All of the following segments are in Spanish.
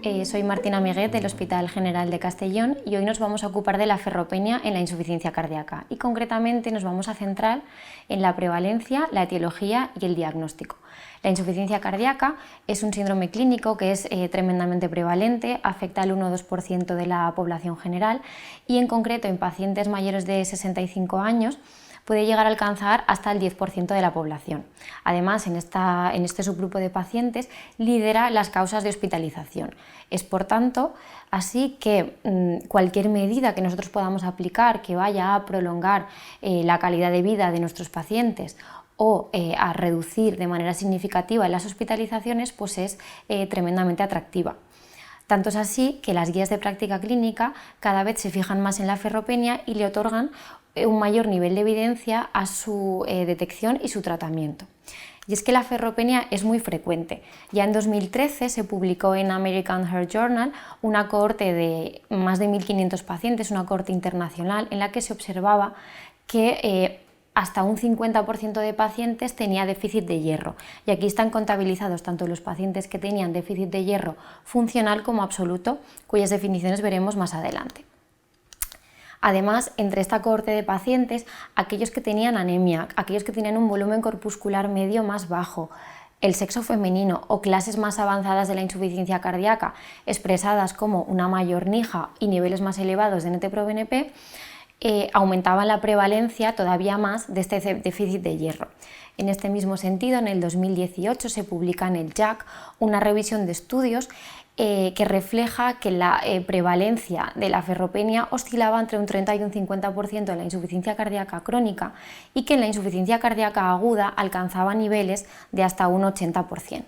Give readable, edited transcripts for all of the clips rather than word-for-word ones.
Soy Martina Miguet del Hospital General de Castellón y hoy nos vamos a ocupar de la ferropenia en la insuficiencia cardíaca y concretamente nos vamos a centrar en la prevalencia, la etiología y el diagnóstico. La insuficiencia cardíaca es un síndrome clínico que es tremendamente prevalente, afecta al 1 o 2% de la población general y en concreto en pacientes mayores de 65 años puede llegar a alcanzar hasta el 10% de la población. Además, en este subgrupo de pacientes lidera las causas de hospitalización. Es por tanto así que cualquier medida que nosotros podamos aplicar que vaya a prolongar la calidad de vida de nuestros pacientes o a reducir de manera significativa las hospitalizaciones, pues es tremendamente atractiva. Tanto es así que las guías de práctica clínica cada vez se fijan más en la ferropenia y le otorgan un mayor nivel de evidencia a su detección y su tratamiento. Y es que la ferropenia es muy frecuente. Ya en 2013 se publicó en American Heart Journal una cohorte de más de 1.500 pacientes, una cohorte internacional, en la que se observaba que hasta un 50% de pacientes tenía déficit de hierro. Y aquí están contabilizados tanto los pacientes que tenían déficit de hierro funcional como absoluto, cuyas definiciones veremos más adelante. Además, entre esta cohorte de pacientes, aquellos que tenían anemia, aquellos que tenían un volumen corpuscular medio más bajo, el sexo femenino o clases más avanzadas de la insuficiencia cardíaca, expresadas como una mayor NIJA y niveles más elevados de NT-proBNP, aumentaban la prevalencia todavía más de este déficit de hierro. En este mismo sentido, en el 2018 se publica en el JACC una revisión de estudios que refleja que la prevalencia de la ferropenia oscilaba entre un 30 y un 50% en la insuficiencia cardíaca crónica y que en la insuficiencia cardíaca aguda alcanzaba niveles de hasta un 80%.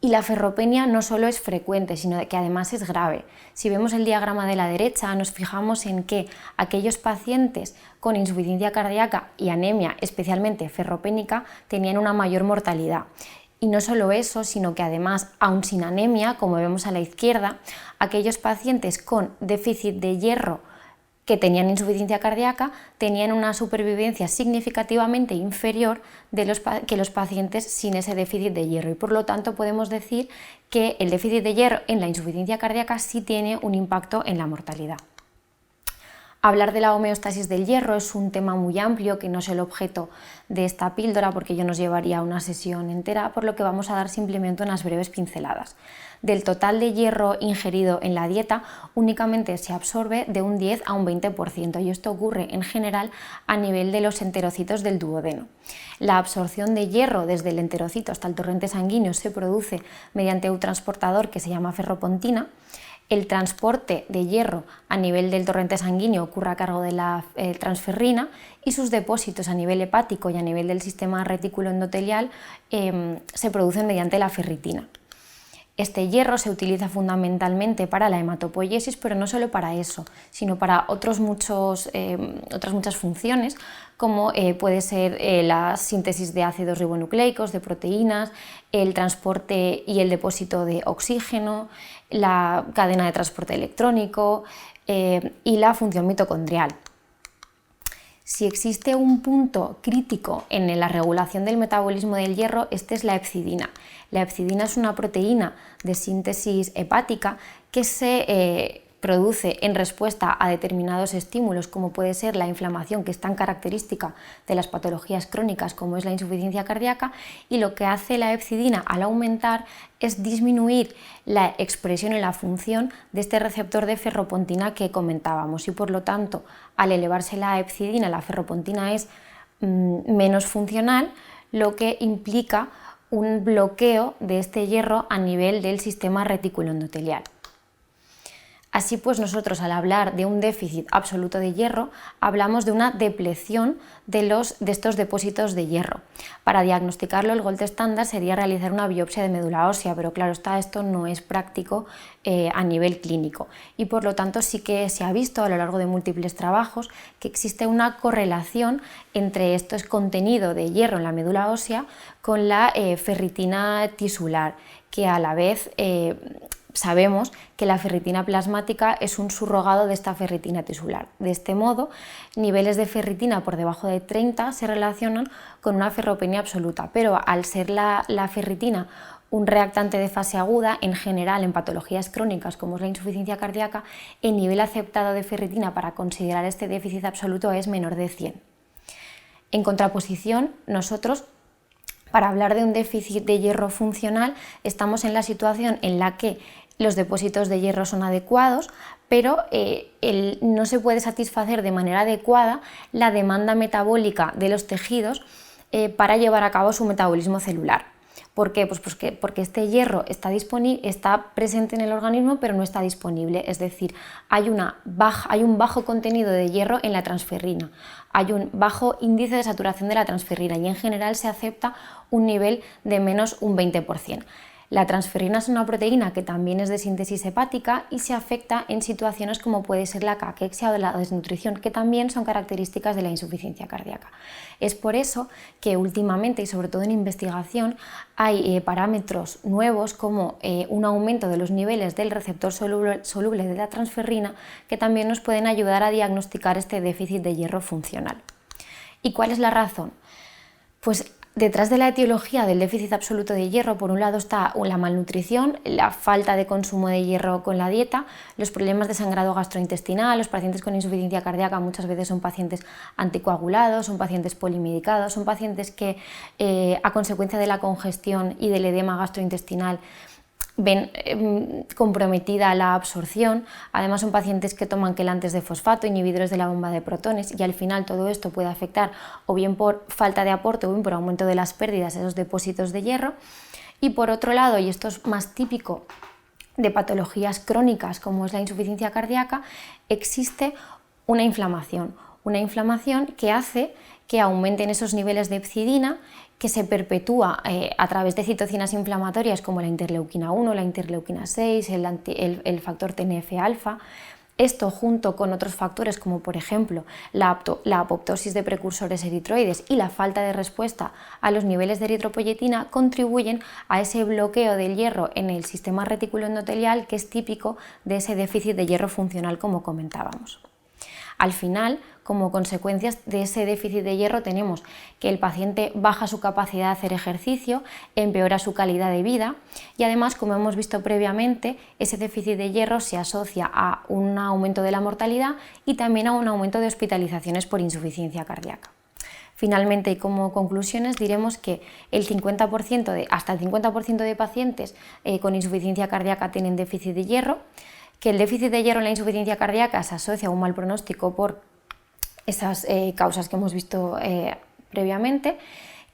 Y la ferropenia no solo es frecuente, sino que además es grave. Si vemos el diagrama de la derecha, nos fijamos en que aquellos pacientes con insuficiencia cardíaca y anemia, especialmente ferropénica, tenían una mayor mortalidad. Y no solo eso, sino que además, aun sin anemia, como vemos a la izquierda, aquellos pacientes con déficit de hierro que tenían insuficiencia cardíaca tenían una supervivencia significativamente inferior que los pacientes sin ese déficit de hierro y por lo tanto podemos decir que el déficit de hierro en la insuficiencia cardíaca sí tiene un impacto en la mortalidad. Hablar de la homeostasis del hierro es un tema muy amplio que no es el objeto de esta píldora porque ello nos llevaría a una sesión entera, por lo que vamos a dar simplemente unas breves pinceladas. Del total de hierro ingerido en la dieta únicamente se absorbe de un 10 a un 20% y esto ocurre en general a nivel de los enterocitos del duodeno. La absorción de hierro desde el enterocito hasta el torrente sanguíneo se produce mediante un transportador que se llama ferropontina. El transporte de hierro a nivel del torrente sanguíneo ocurre a cargo de la transferrina y sus depósitos a nivel hepático y a nivel del sistema retículo endotelial se producen mediante la ferritina. Este hierro se utiliza fundamentalmente para la hematopoiesis, pero no solo para eso, sino para otras muchas funciones, como puede ser la síntesis de ácidos ribonucleicos, de proteínas, el transporte y el depósito de oxígeno, la cadena de transporte electrónico y la función mitocondrial. Si existe un punto crítico en la regulación del metabolismo del hierro, este es la hepcidina. La hepcidina es una proteína de síntesis hepática que se produce en respuesta a determinados estímulos, como puede ser la inflamación, que es tan característica de las patologías crónicas como es la insuficiencia cardíaca, y lo que hace la hepcidina al aumentar es disminuir la expresión y la función de este receptor de ferropontina que comentábamos y por lo tanto al elevarse la hepcidina la ferropontina es menos funcional, lo que implica un bloqueo de este hierro a nivel del sistema retículo endotelial. Así pues, nosotros al hablar de un déficit absoluto de hierro, hablamos de una depleción de estos depósitos de hierro. Para diagnosticarlo, el gold estándar sería realizar una biopsia de médula ósea, pero claro está, esto no es práctico a nivel clínico y por lo tanto sí que se ha visto a lo largo de múltiples trabajos que existe una correlación entre este contenido de hierro en la médula ósea con la ferritina tisular, que a la vez sabemos que la ferritina plasmática es un surrogado de esta ferritina tisular. De este modo, niveles de ferritina por debajo de 30 se relacionan con una ferropenia absoluta, pero al ser la ferritina un reactante de fase aguda, en general en patologías crónicas como es la insuficiencia cardíaca, el nivel aceptado de ferritina para considerar este déficit absoluto es menor de 100. En contraposición, nosotros, para hablar de un déficit de hierro funcional, estamos en la situación en la que los depósitos de hierro son adecuados, pero no se puede satisfacer de manera adecuada la demanda metabólica de los tejidos para llevar a cabo su metabolismo celular. ¿Por qué? Pues porque este hierro está presente en el organismo, pero no está disponible, es decir, hay un bajo contenido de hierro en la transferrina, hay un bajo índice de saturación de la transferrina y en general se acepta un nivel de menos un 20%. La transferrina es una proteína que también es de síntesis hepática y se afecta en situaciones como puede ser la caquexia o la desnutrición, que también son características de la insuficiencia cardíaca. Es por eso que últimamente, y sobre todo en investigación, hay parámetros nuevos como un aumento de los niveles del receptor soluble de la transferrina que también nos pueden ayudar a diagnosticar este déficit de hierro funcional. ¿Y cuál es la razón? Pues detrás de la etiología del déficit absoluto de hierro, por un lado está la malnutrición, la falta de consumo de hierro con la dieta, los problemas de sangrado gastrointestinal. Los pacientes con insuficiencia cardíaca muchas veces son pacientes anticoagulados, son pacientes polimedicados, son pacientes que a consecuencia de la congestión y del edema gastrointestinal ven comprometida la absorción. Además son pacientes que toman quelantes de fosfato, inhibidores de la bomba de protones, y al final todo esto puede afectar o bien por falta de aporte o bien por aumento de las pérdidas de esos depósitos de hierro. Y por otro lado, y esto es más típico de patologías crónicas como es la insuficiencia cardíaca, existe una inflamación que hace que aumenten esos niveles de hepcidina, que se perpetúa a través de citocinas inflamatorias como la interleuquina 1, la interleuquina 6, el factor TNF-alfa. Esto, junto con otros factores como por ejemplo la apoptosis de precursores eritroides y la falta de respuesta a los niveles de eritropoyetina, contribuyen a ese bloqueo del hierro en el sistema reticuloendotelial, que es típico de ese déficit de hierro funcional, como comentábamos. Al final, como consecuencias de ese déficit de hierro, tenemos que el paciente baja su capacidad de hacer ejercicio, empeora su calidad de vida y además, como hemos visto previamente, ese déficit de hierro se asocia a un aumento de la mortalidad y también a un aumento de hospitalizaciones por insuficiencia cardíaca. Finalmente, y como conclusiones, diremos que hasta el 50% de pacientes con insuficiencia cardíaca tienen déficit de hierro, que el déficit de hierro en la insuficiencia cardíaca se asocia a un mal pronóstico por esas causas que hemos visto previamente,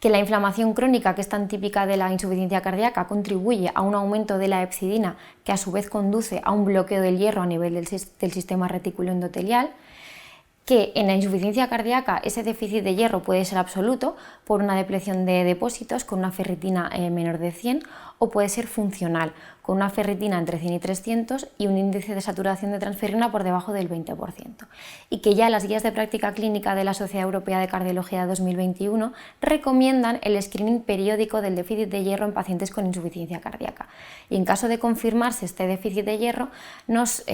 que la inflamación crónica, que es tan típica de la insuficiencia cardíaca, contribuye a un aumento de la hepcidina, que a su vez conduce a un bloqueo del hierro a nivel del sistema reticuloendotelial, que en la insuficiencia cardíaca ese déficit de hierro puede ser absoluto por una depleción de depósitos con una ferritina menor de 100, o puede ser funcional con una ferritina entre 100 y 300 y un índice de saturación de transferrina por debajo del 20%. Y que ya las guías de práctica clínica de la Sociedad Europea de Cardiología 2021 recomiendan el screening periódico del déficit de hierro en pacientes con insuficiencia cardíaca. Y en caso de confirmarse este déficit de hierro, nos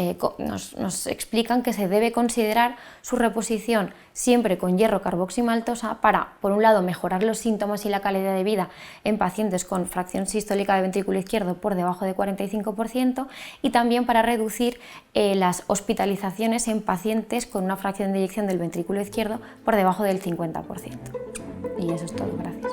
explican que se debe considerar su reposición siempre con hierro carboximaltosa para, por un lado, mejorar los síntomas y la calidad de vida en pacientes con fracción sistólica de ventrículo izquierdo por debajo de 45%, y también para reducir las hospitalizaciones en pacientes con una fracción de eyección del ventrículo izquierdo por debajo del 50%. Y eso es todo, gracias.